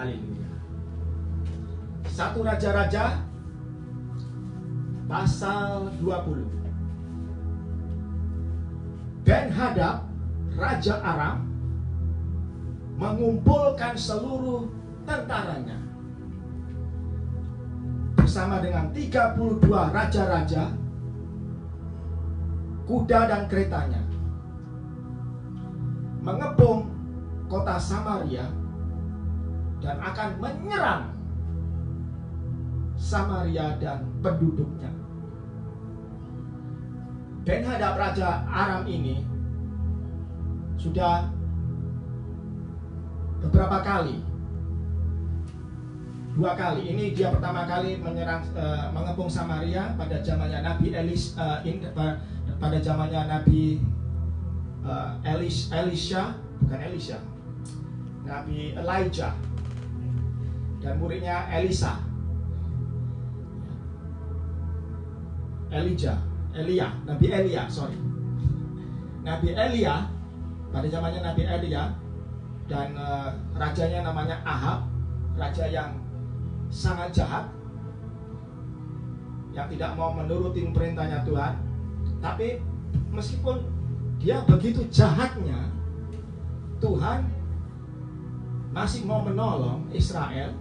Haleluya. 1 Raja-Raja pasal 20. Ben-Hadad, Raja Aram, mengumpulkan seluruh tentaranya bersama dengan 32 raja-raja, kuda dan keretanya, mengepung kota Samaria dan akan menyerang Samaria dan penduduknya. Ben-Hadad Raja Aram ini sudah beberapa kali, 2 kali. Ini dia pertama kali menyerang, mengepung Samaria pada zamannya Nabi pada zamannya Nabi Nabi Elijah dan muridnya Nabi Elia pada zamannya Nabi Elia, dan rajanya namanya Ahab, raja yang sangat jahat, yang tidak mau menuruti perintahnya Tuhan. Tapi meskipun dia begitu jahatnya, Tuhan masih mau menolong Israel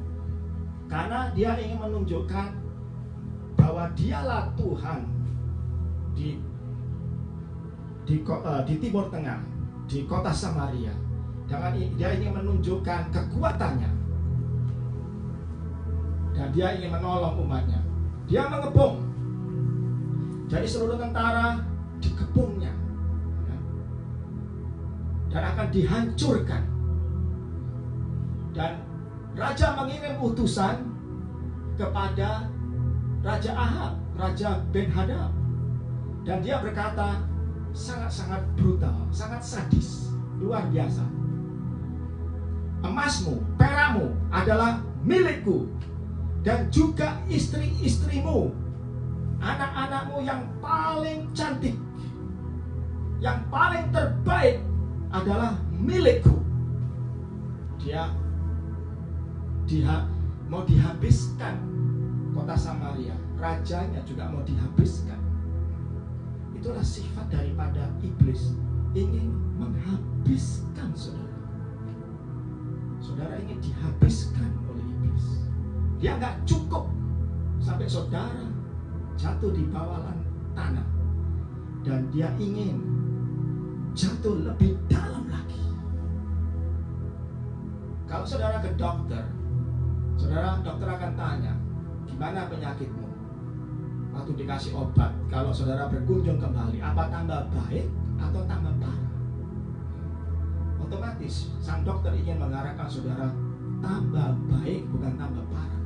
karena dia ingin menunjukkan bahwa dialah Tuhan di Timur Tengah, di kota Samaria. Dengan dia ingin menunjukkan kekuatannya dan dia ingin menolong umatnya. Dia mengepung, jadi seluruh tentara dikepungnya dan akan dihancurkan. Dan raja mengirim utusan kepada Raja Ahab, Raja Ben-Hadad, dan dia berkata sangat-sangat brutal, sangat sadis, luar biasa. Emasmu, perakmu adalah milikku, dan juga istri-istrimu, anak-anakmu yang paling cantik, yang paling terbaik adalah milikku. Dia mau dihabiskan kota Samaria, rajanya juga mau dihabiskan. Itulah sifat daripada iblis, ingin menghabiskan saudara. Saudara ingin dihabiskan oleh iblis. Dia nggak cukup sampai saudara jatuh di bawah tanah, dan dia ingin jatuh lebih dalam lagi. Kalau saudara ke dokter, dokter akan tanya, gimana penyakitmu? Waktu dikasih obat, kalau saudara berkunjung kembali, apa tambah baik atau tambah parah? Otomatis sang dokter ingin mengarahkan saudara tambah baik, bukan tambah parah.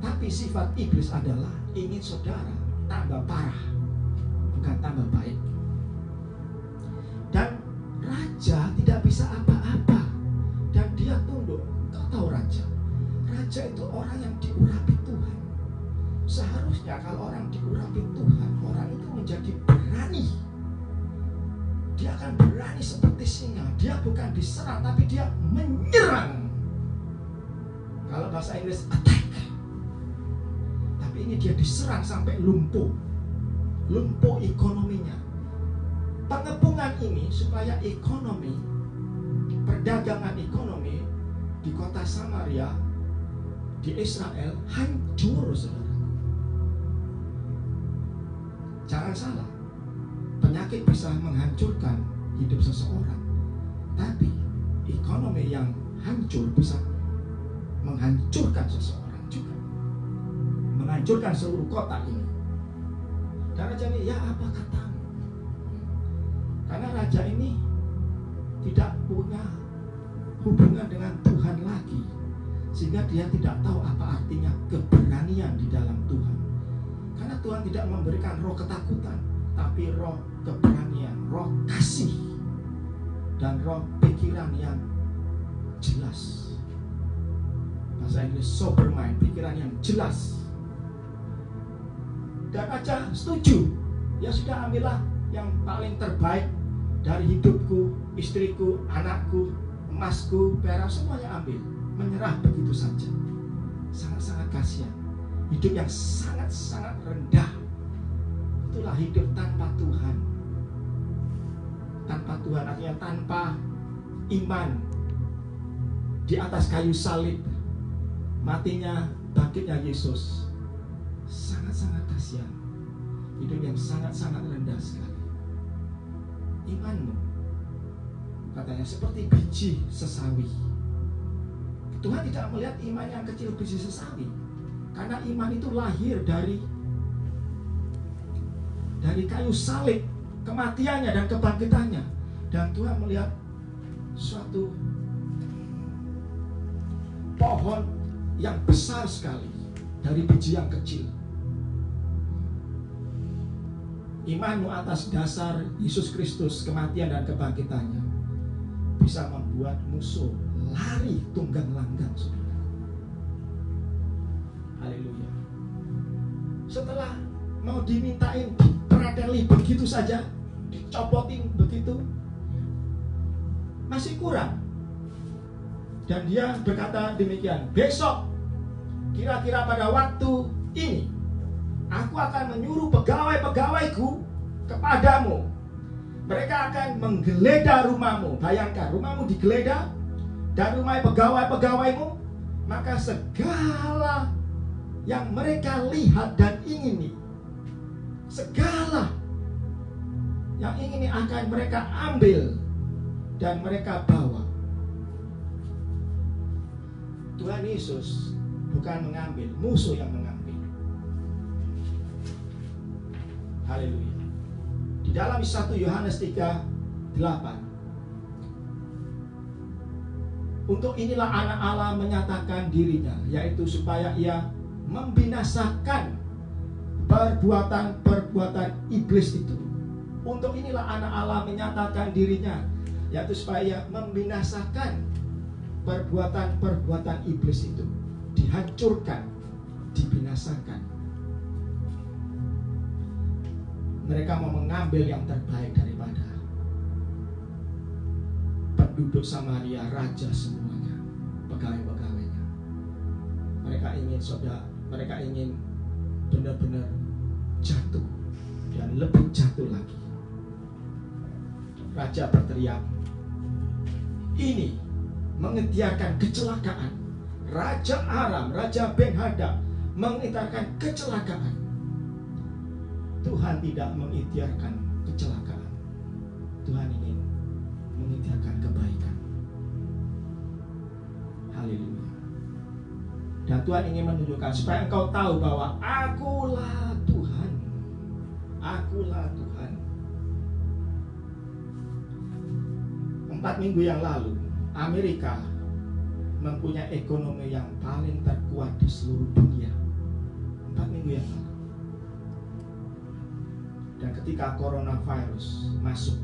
Tapi sifat iblis adalah ingin saudara tambah parah, bukan tambah baik. Dan raja tidak bisa apa-apa, dan dia tunduk. Kau tahu raja itu orang yang diurapi Tuhan. Seharusnya kalau orang diurapi Tuhan, orang itu menjadi berani. Dia akan berani seperti singa. Dia bukan diserang, tapi dia menyerang. Kalau bahasa Inggris attack. Tapi ini dia diserang sampai lumpuh ekonominya. Pengepungan ini supaya ekonomi, perdagangan ekonomi di kota Samaria, di Israel hancur, saudara. Jangan salah, penyakit bisa menghancurkan hidup seseorang, tapi ekonomi yang hancur bisa menghancurkan seseorang juga, menghancurkan seluruh kota ini. Dan raja ini, ya apa katamu? Karena raja ini tidak punya hubungan dengan Tuhan lagi, sehingga dia tidak tahu apa artinya keberanian di dalam Tuhan. Karena Tuhan tidak memberikan roh ketakutan, tapi roh keberanian, roh kasih, dan roh pikiran yang jelas. Bahasa Inggris sober mind, pikiran yang jelas. Dan raja setuju, ya sudah, ambillah yang paling terbaik dari hidupku, istriku, anakku, emasku, perak, semuanya ambil, menyerah begitu saja. Sangat-sangat kasihan. Hidup yang sangat-sangat rendah. Itulah hidup tanpa Tuhan. Tanpa Tuhan artinya tanpa iman. Di atas kayu salib, matinya, bangkitnya Yesus. Sangat-sangat kasihan. Hidup yang sangat-sangat rendah sekali. Imanmu, katanya, seperti biji sesawi. Tuhan tidak melihat iman yang kecil biji sesawi, karena iman itu lahir dari kayu salib, kematiannya dan kebangkitannya. Dan Tuhan melihat suatu pohon yang besar sekali dari biji yang kecil. Imanmu atas dasar Yesus Kristus, kematian dan kebangkitannya, bisa membuat musuh lari tunggang langgang, saudara. Haleluya. Setelah mau dimintain diperadeli begitu saja, dicopotin begitu, masih kurang. Dan dia berkata demikian, besok kira-kira pada waktu ini aku akan menyuruh pegawai-pegawaiku kepadamu. Mereka akan menggeledah rumahmu. Bayangkan, rumahmu digeledah dan rumah pegawai-pegawaimu. Maka segala yang mereka lihat dan ingini, segala yang ingini akan mereka ambil dan mereka bawa. Tuhan Yesus bukan mengambil, musuh yang mengambil. Haleluya. Di dalam 1 Yohanes 3:8, untuk inilah anak Allah menyatakan dirinya, yaitu supaya ia membinasakan perbuatan-perbuatan iblis itu. Untuk inilah anak Allah menyatakan dirinya, yaitu supaya membinasakan perbuatan-perbuatan iblis itu. Dihancurkan, dibinasakan. Mereka mau mengambil yang terbaik daripada penduduk Samaria, raja semuanya, pegawai-pegawainya. Mereka ingin benar-benar jatuh dan lebih jatuh lagi. Raja berteriak, ini mengikhtiarkan kecelakaan. Raja Aram, Raja Ben-Hadad mengikhtiarkan kecelakaan. Tuhan tidak mengikhtiarkan kecelakaan. Tuhan ingin mengikhtiarkan kebaikan. Haleluya. Dan Tuhan ingin menunjukkan supaya engkau tahu bahwa akulah Tuhan. Akulah Tuhan. 4 minggu yang lalu, Amerika mempunyai ekonomi yang paling terkuat di seluruh dunia. 4 minggu yang lalu. Dan ketika coronavirus masuk,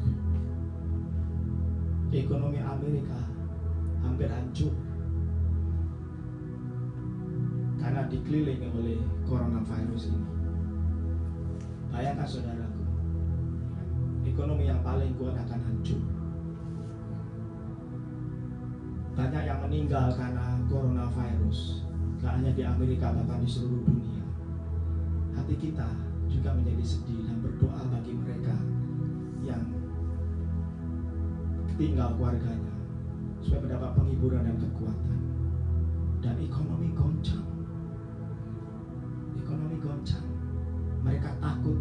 ekonomi Amerika hampir hancur karena dikelilingi oleh coronavirus ini. Bayangkan saudaraku, ekonomi yang paling kuat akan hancur. Banyak yang meninggal karena coronavirus, gak hanya di Amerika, bahkan di seluruh dunia. Hati kita juga menjadi sedih dan berdoa bagi mereka yang tinggal keluarganya, supaya mendapat penghiburan dan kekuatan. Dan ekonomi goncang. Ekonomi goncang. Mereka takut.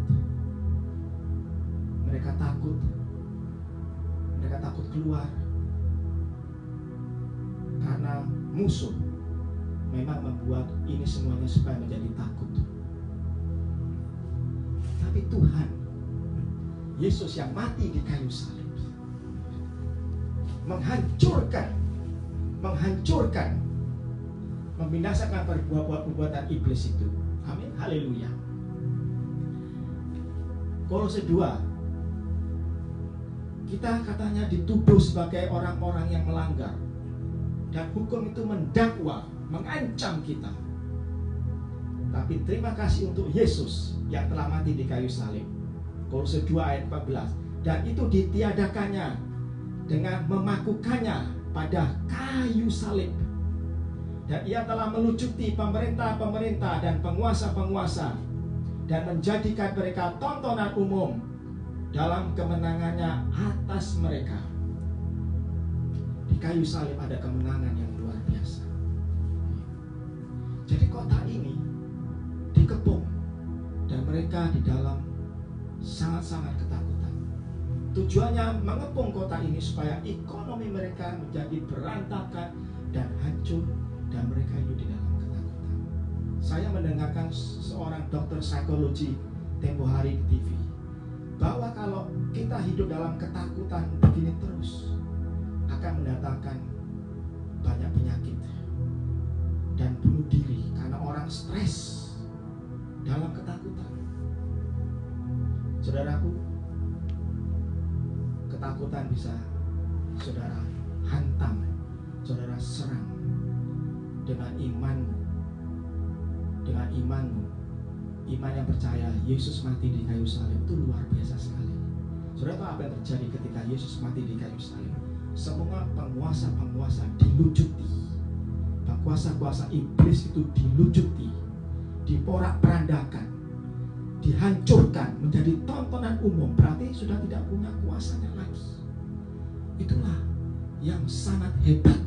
Mereka takut. Mereka takut keluar. Karena musuh memang membuat ini semuanya supaya menjadi takut. Tapi Tuhan Yesus yang mati di kayu salib menghancurkan, membinasakan perbuatan iblis itu. Amin, haleluya. Kolose 2, kita katanya dituduh sebagai orang-orang yang melanggar, dan hukum itu mendakwa, mengancam kita. Tapi terima kasih untuk Yesus yang telah mati di kayu salib. Kolose 2 ayat 14. Dan itu ditiadakannya dengan memakukannya pada kayu salib. Dan ia telah melucuti pemerintah-pemerintah dan penguasa-penguasa dan menjadikan mereka tontonan umum dalam kemenangannya atas mereka. Di kayu salib ada kemenangan yang luar biasa. Jadi kota ini dikepung dan mereka di dalam sangat-sangat ketakutan. Tujuannya mengepung kota ini supaya ekonomi mereka menjadi berantakan dan hancur, dan mereka hidup di dalam ketakutan. Saya mendengarkan seorang dokter psikologi tempo hari di TV, bahwa kalau kita hidup dalam ketakutan begini terus, akan mendatangkan banyak penyakit dan bunuh diri karena orang stres dalam ketakutan. Saudaraku, ketakutan bisa saudara hantam, saudara serang dengan imanmu. Dengan imanmu, iman yang percaya Yesus mati di kayu salib itu luar biasa sekali. Saudara tahu apa yang terjadi ketika Yesus mati di kayu salib? Semua penguasa-penguasa dilucuti, penguasa-kuasa iblis itu dilucuti, diporak-perandakan, dihancurkan, menjadi tontonan umum. Berarti sudah tidak punya kuasanya lagi. Itulah yang sangat hebat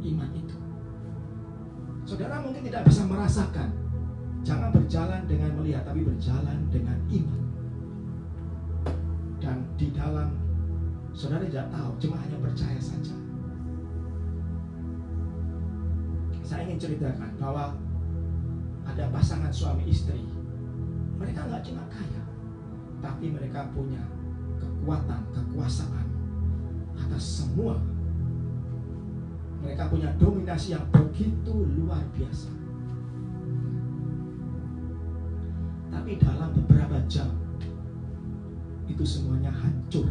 iman itu. Saudara mungkin tidak bisa merasakan. Jangan berjalan dengan melihat, tapi berjalan dengan iman. Dan di dalam, saudara tidak tahu, cuma hanya percaya saja. Saya ingin ceritakan bahwa ada pasangan suami istri. Mereka nggak cuma kaya, tapi mereka punya kekuatan, kekuasaan atas semua. Mereka punya dominasi yang begitu luar biasa. Tapi dalam beberapa jam itu semuanya hancur.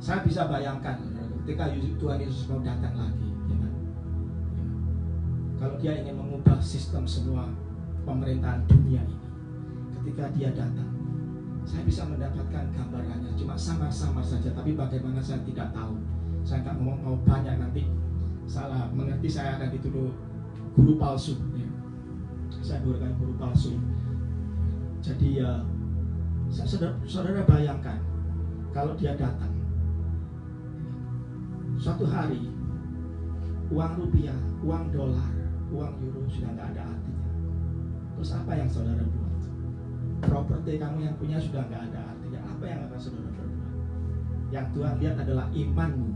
Saya bisa bayangkan ketika Tuhan Yesus mau datang lagi, ya kan? Kalau dia ingin mengubah sistem semua pemerintahan dunia ini, ketika dia datang, saya bisa mendapatkan gambarannya, cuma samar-samar saja. Tapi bagaimana saya tidak tahu. Saya nggak mau banyak, nanti salah mengerti, saya akan dituduh guru palsu, ya. Saya gunakan guru palsu. Jadi ya, saudara bayangkan kalau dia datang suatu hari, uang rupiah, uang dolar, uang euro sudah nggak ada artinya. Terus apa yang saudara buat? Properti kamu yang punya sudah nggak ada artinya. Apa yang akan saudara berbuat? Yang Tuhan lihat adalah imanmu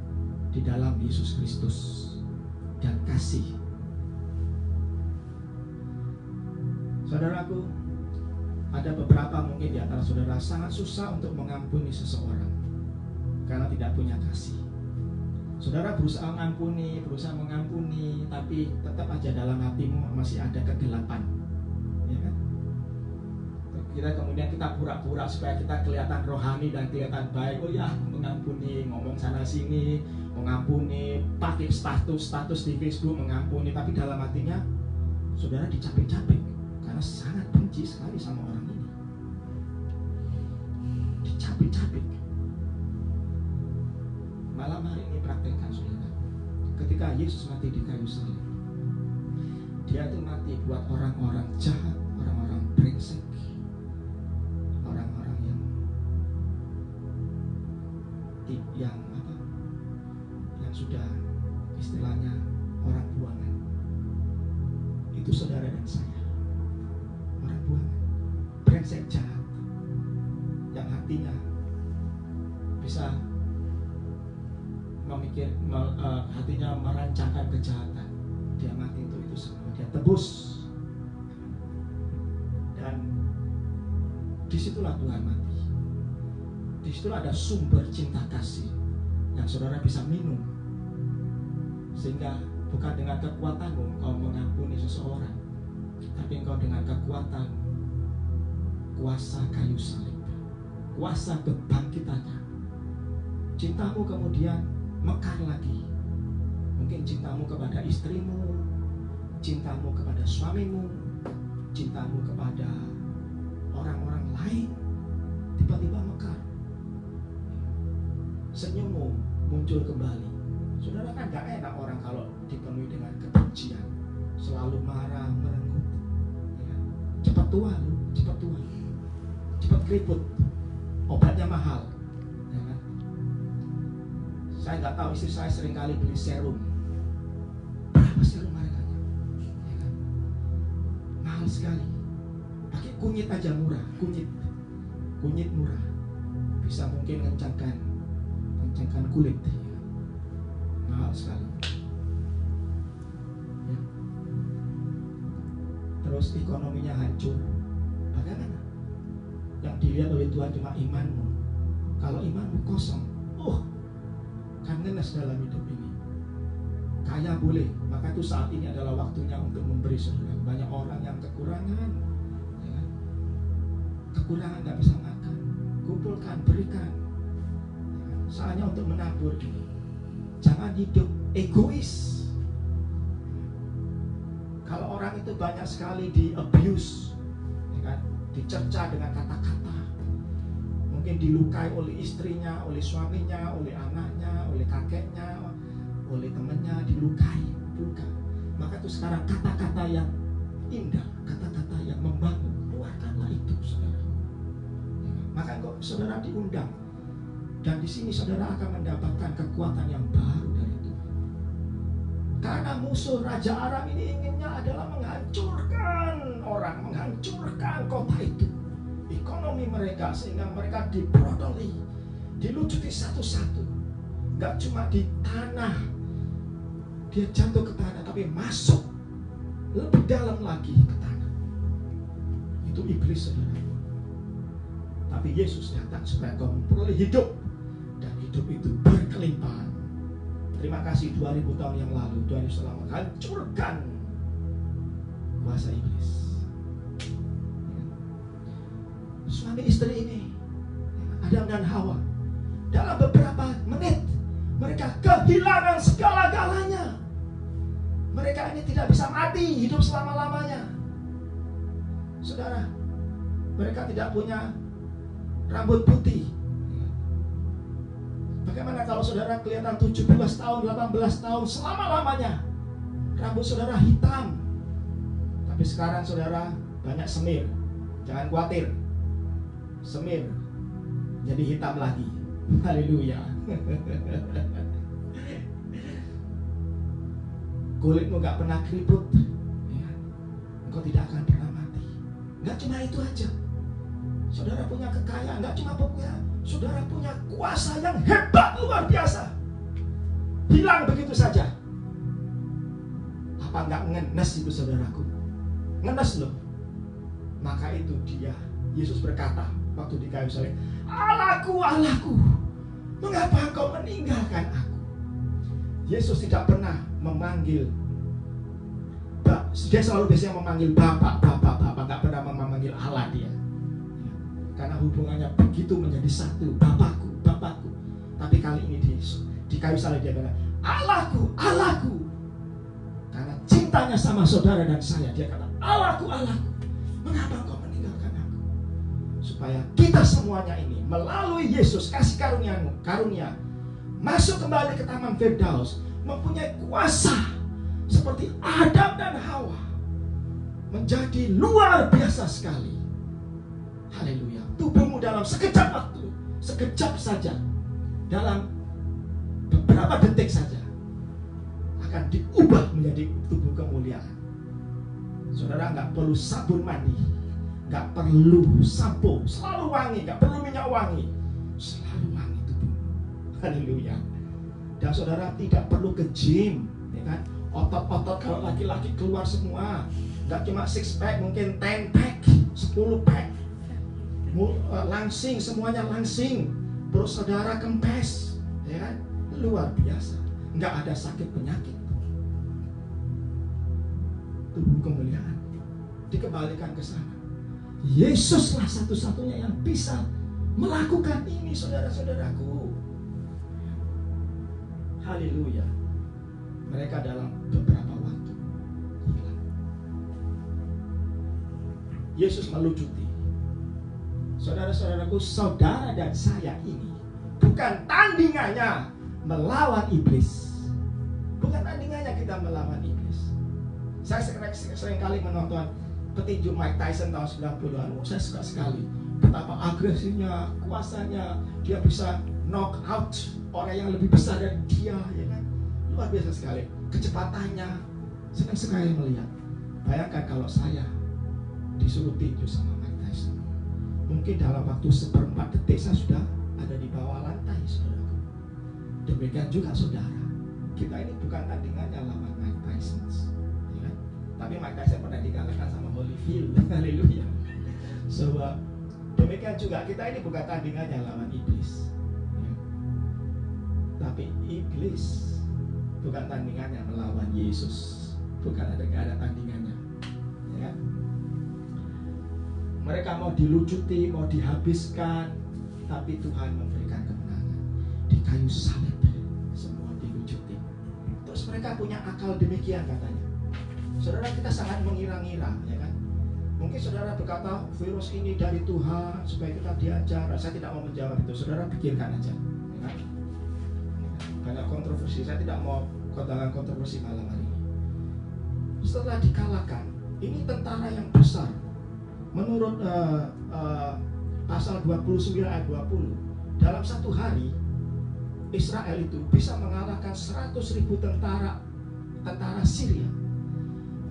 di dalam Yesus Kristus dan kasih. Saudaraku, ada beberapa mungkin di antara saudara sangat susah untuk mengampuni seseorang karena tidak punya kasih. Saudara berusaha mengampuni, tapi tetap aja dalam hatimu masih ada kegelapan, ya kan? Kemudian kita pura-pura supaya kita kelihatan rohani dan kelihatan baik. Oh ya, mengampuni, ngomong sana sini, mengampuni, pakai status di Facebook mengampuni, tapi dalam hatinya saudara dicapik-capik karena sangat benci sekali sama orang ini. Dicapik-capik. Malam hari ini praktekkan saudara. Ketika Yesus mati di kayu salib, dia itu mati buat orang-orang jahat, orang-orang brengsek, orang-orang yang sudah istilahnya orang buangan. Itu saudara dan saya, orang buangan, brengsek, jahat, yang hatinya bisa hatinya merancangkan kejahatan. Dia mati untuk itu semua, dia tebus. Dan disitulah Tuhan mati. Disitulah ada sumber cinta kasih yang saudara bisa minum, sehingga bukan dengan kekuatanmu engkau mengampuni seseorang, tapi engkau dengan kekuatan kuasa kayu salib, kuasa kebangkitannya. Cintamu kemudian mekar lagi. Mungkin cintamu kepada istrimu, cintamu kepada suamimu, cintamu kepada orang-orang lain tiba-tiba mekar. senyummu muncul kembali. Saudara kan gak enak orang kalau dipenuhi dengan kebencian, selalu marah, merenggut. Ya. Cepat tua lu, cepat tua, cepat keriput, obatnya mahal. Ya kan? Saya nggak tahu, istri saya seringkali beli serum. Berapa serum harganya? Ya kan? Mahal sekali. Pakai kunyit aja murah, kunyit murah, bisa mungkin kencangkan kulit. Mahal sekali. Ya. Terus ekonominya hancur. Bagaimana? Yang dilihat oleh Tuhan cuma imanmu. Kalau imanmu kosong, kan ngenes dalam hidup ini. Kaya boleh, maka itu saat ini adalah waktunya untuk memberi saudara. Banyak orang yang kekurangan, ya. Kekurangan nggak bisa makan, kumpulkan, berikan. Ya. Saatnya untuk menabur ini. Jangan hidup egois. Kalau orang itu banyak sekali di abuse, ya kan? Dicerca dengan kata-kata, mungkin dilukai oleh istrinya, oleh suaminya, oleh anaknya, oleh kakeknya, oleh temannya, dilukai, luka. Maka itu sekarang kata-kata yang indah, kata-kata yang membangun, keluarkanlah itu, saudara. Ya, maka kok saudara diundang. Dan di sini saudara akan mendapatkan kekuatan yang baru dari Tuhan. Karena musuh Raja Aram ini inginnya adalah menghancurkan orang, menghancurkan kota itu, ekonomi mereka, sehingga mereka dibrodoli, dilucuti satu-satu. Gak cuma di tanah, dia jatuh ke tanah, tapi masuk lebih dalam lagi ke tanah. Itu iblis, saudara. Tapi Yesus datang supaya kau memperoleh hidup, dan hidup itu berkelimpahan. Terima kasih 2000 tahun yang lalu Tuhan Yesus telah menghancurkan kuasa iblis. Suami istri ini, Adam dan Hawa, dalam beberapa menit mereka kehilangan segala-galanya. Mereka ini tidak bisa mati, hidup selama-lamanya. Saudara, mereka tidak punya rambut putih. Bagaimana kalau saudara kelihatan 17 tahun, 18 tahun, selama-lamanya rambut saudara hitam. Tapi sekarang saudara banyak semir. Jangan khawatir, semir jadi hitam lagi. Haleluya. Kulitmu gak pernah keriput, ya. Engkau tidak akan pernah mati. Gak cuma itu aja, saudara punya kekayaan. Gak cuma punya, saudara punya kuasa yang hebat, luar biasa. Hilang begitu saja. Apa gak ngenes itu, saudaraku? Ngenes loh. Maka itu dia, Yesus berkata waktu di kayu salib, Allahku, Allahku, mengapa engkau meninggalkan aku? Yesus tidak pernah memanggil, dia selalu biasanya memanggil Bapak, gak pernah memanggil Allah dia. Karena hubungannya begitu menjadi satu, Bapakku, Bapakku. Tapi kali ini di kayu salib dia bilang, Allahku, Allahku. Karena cintanya sama saudara dan saya, dia kata, Allahku, Allahku, mengapa engkau meninggalkan aku? Supaya kita semuanya ini melalui Yesus, kasih karunia masuk kembali ke Taman Firdaus, mempunyai kuasa seperti Adam dan Hawa, menjadi luar biasa sekali. Haleluya. Tubuhmu dalam sekejap waktu, sekejap saja, dalam beberapa detik saja, akan diubah menjadi tubuh kemuliaan. Saudara nggak perlu sabun mandi, nggak perlu sampo, selalu wangi, nggak perlu minyak wangi, selalu wangi tubuh. Haleluya. Dan saudara tidak perlu ke gym, ya kan? Otot-otot kalau laki-laki keluar semua, nggak cuma 6 pack, mungkin 10 pack, 10 pack, langsing, semuanya langsing, perut saudara kempes, ya kan? Luar biasa, nggak ada sakit penyakit. Tubuh kemuliaan dikembalikan ke sana. Yesuslah satu-satunya yang bisa melakukan ini, saudara-saudaraku. Haleluya. Mereka dalam beberapa waktu hilang. Yesus melucuti, saudara-saudaraku, saudara dan saya ini bukan tandingannya melawan iblis. Bukan tandingannya kita melawan iblis. Saya sering kali menonton petinju Mike Tyson tahun 90-an. Saya suka sekali betapa agresifnya, kuasanya, dia bisa knock out orang yang lebih besar dari dia, ya kan? Luar biasa sekali. Kecepatannya, senang sekali melihat. Bayangkan kalau saya disuruh tinju sama Mike Tyson, mungkin dalam waktu 1/4 detik saya sudah ada di bawah lantai, saudaraku. Demikian juga saudara, kita ini bukan tandingannya lawan Mike Tyson, ya kan? Tapi Mike Tyson pernah dikalahkan sama Holyfield. Haleluya. Sebab demikian juga kita ini bukan tandingannya lawan iblis, ya. Tapi iblis bukan tandingannya melawan Yesus. Bukan ada tandingannya, ya. Mereka mau dilucuti, mau dihabiskan, tapi Tuhan memberikan kemenangan. Di kayu salib semua dilucuti. Terus mereka punya akal demikian katanya. Saudara, kita sangat mengira-ngira, ya kan? Mungkin saudara berkata virus ini dari Tuhan supaya kita diajar. Saya tidak mau menjawab itu. Saudara pikirkan aja, ya kan? Banyak kontroversi. Saya tidak mau kondangan kontroversi malam hari ini. Setelah dikalahkan, ini tentara yang besar. Menurut pasal 29 ayat 20, dalam satu hari Israel itu bisa mengalahkan 100.000 tentara Syria.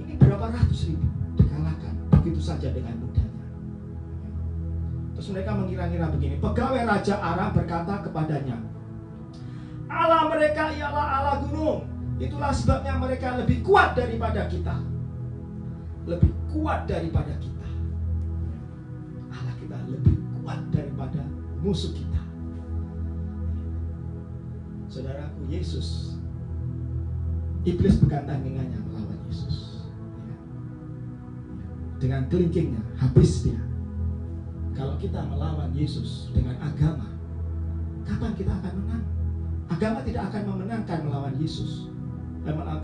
Ini berapa ratus ribu dikalahkan begitu saja dengan mudahnya. Terus mereka mengira-ngira begini. Pegawai Raja Aram berkata kepadanya, Allah mereka ialah Allah gunung. Itulah sebabnya mereka lebih kuat daripada kita. Lebih kuat daripada kita. Allah kita lebih kuat daripada musuh kita. Saudaraku, Yesus, iblis bukan tandingannya melawan Yesus. Dengan kelingkingnya habis dia. Kalau kita melawan Yesus dengan agama, kapan kita akan menang? Agama tidak akan memenangkan melawan Yesus.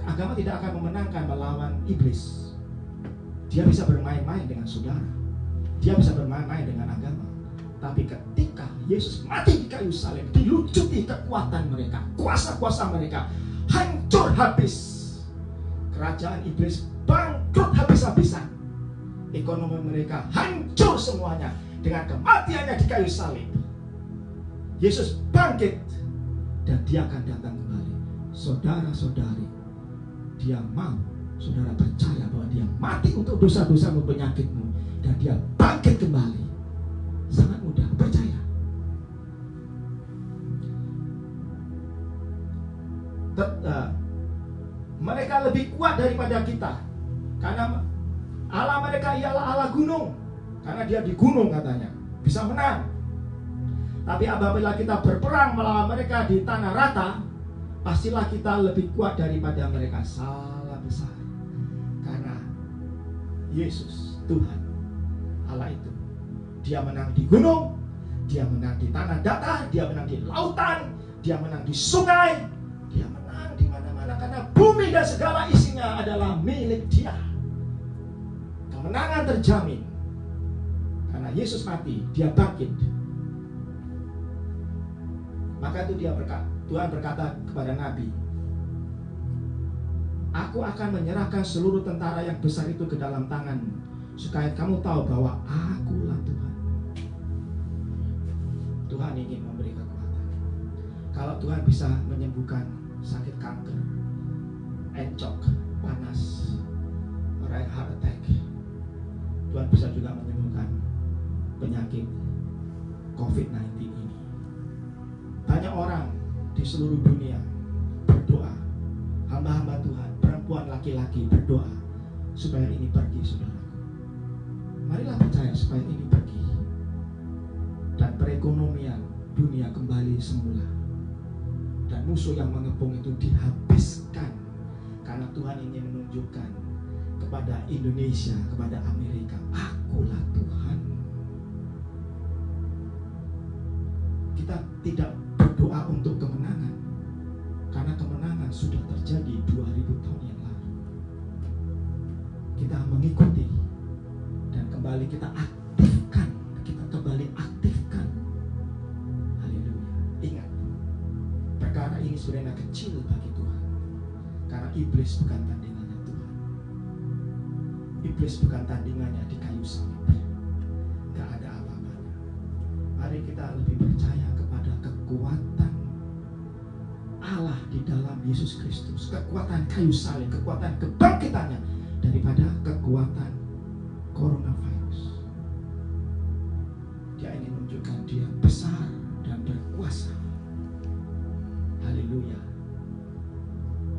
Agama tidak akan memenangkan melawan iblis. Dia bisa bermain-main dengan saudara. Dia bisa bermain-main dengan agama. Tapi ketika Yesus mati di kayu salib, dilucuti kekuatan mereka, kuasa-kuasa mereka hancur habis. Kerajaan iblis bangkrut habis-habisan. Ekonomi mereka hancur semuanya dengan kematiannya di kayu salib. Yesus bangkit dan dia akan datang kembali. Saudara-saudari, dia mau saudara percaya bahwa dia mati untuk dosa-dosamu, penyakitmu, dan dia bangkit kembali. Sangat mudah, percaya. Mereka lebih kuat daripada kita karena Allah mereka ialah Allah gunung. Karena dia di gunung katanya, bisa menang. Tapi apabila kita berperang melawan mereka di tanah rata, pastilah kita lebih kuat daripada mereka. Salah besar. Karena Yesus, Tuhan Allah itu, dia menang di gunung, dia menang di tanah datar, dia menang di lautan, dia menang di sungai, dia menang di mana-mana. Karena bumi dan segala isinya adalah milik dia. Kemenangan terjamin. Karena Yesus mati, dia bangkit. Maka itu Tuhan berkata kepada Nabi, aku akan menyerahkan seluruh tentara yang besar itu ke dalam tanganmu, supaya kamu tahu bahwa akulah Tuhan. Tuhan ingin memberi kekuatan. Kalau Tuhan bisa menyembuhkan sakit kanker, encok, panas, orang heart attack, Tuhan bisa juga menyembuhkan penyakit COVID-19 ini. Banyak orang di seluruh dunia berdoa, hamba-hamba Tuhan, perempuan laki-laki berdoa supaya ini pergi, saudara. Marilah percaya supaya ini pergi dan perekonomian dunia kembali semula, dan musuh yang mengepung itu dihabiskan. Karena Tuhan ingin menunjukkan kepada Indonesia, kepada Amerika, akulah Tuhan. Kita tidak berdoa untuk kemenangan, karena kemenangan sudah terjadi 2000 tahun yang lalu. Kita mengikuti dan kembali kita aktifkan. Haleluya. Ingat, Karena iblis bukan tandingannya Tuhan. Iblis bukan tandingannya di kayu salib. Gak ada apa-apanya. Mari kita lebih percaya kepada kekuatan Allah di dalam Yesus Kristus, kekuatan kayu salib, kekuatan kebangkitannya, daripada kekuatan coronavirus. Dia ingin menunjukkan dia besar dan berkuasa. Haleluya.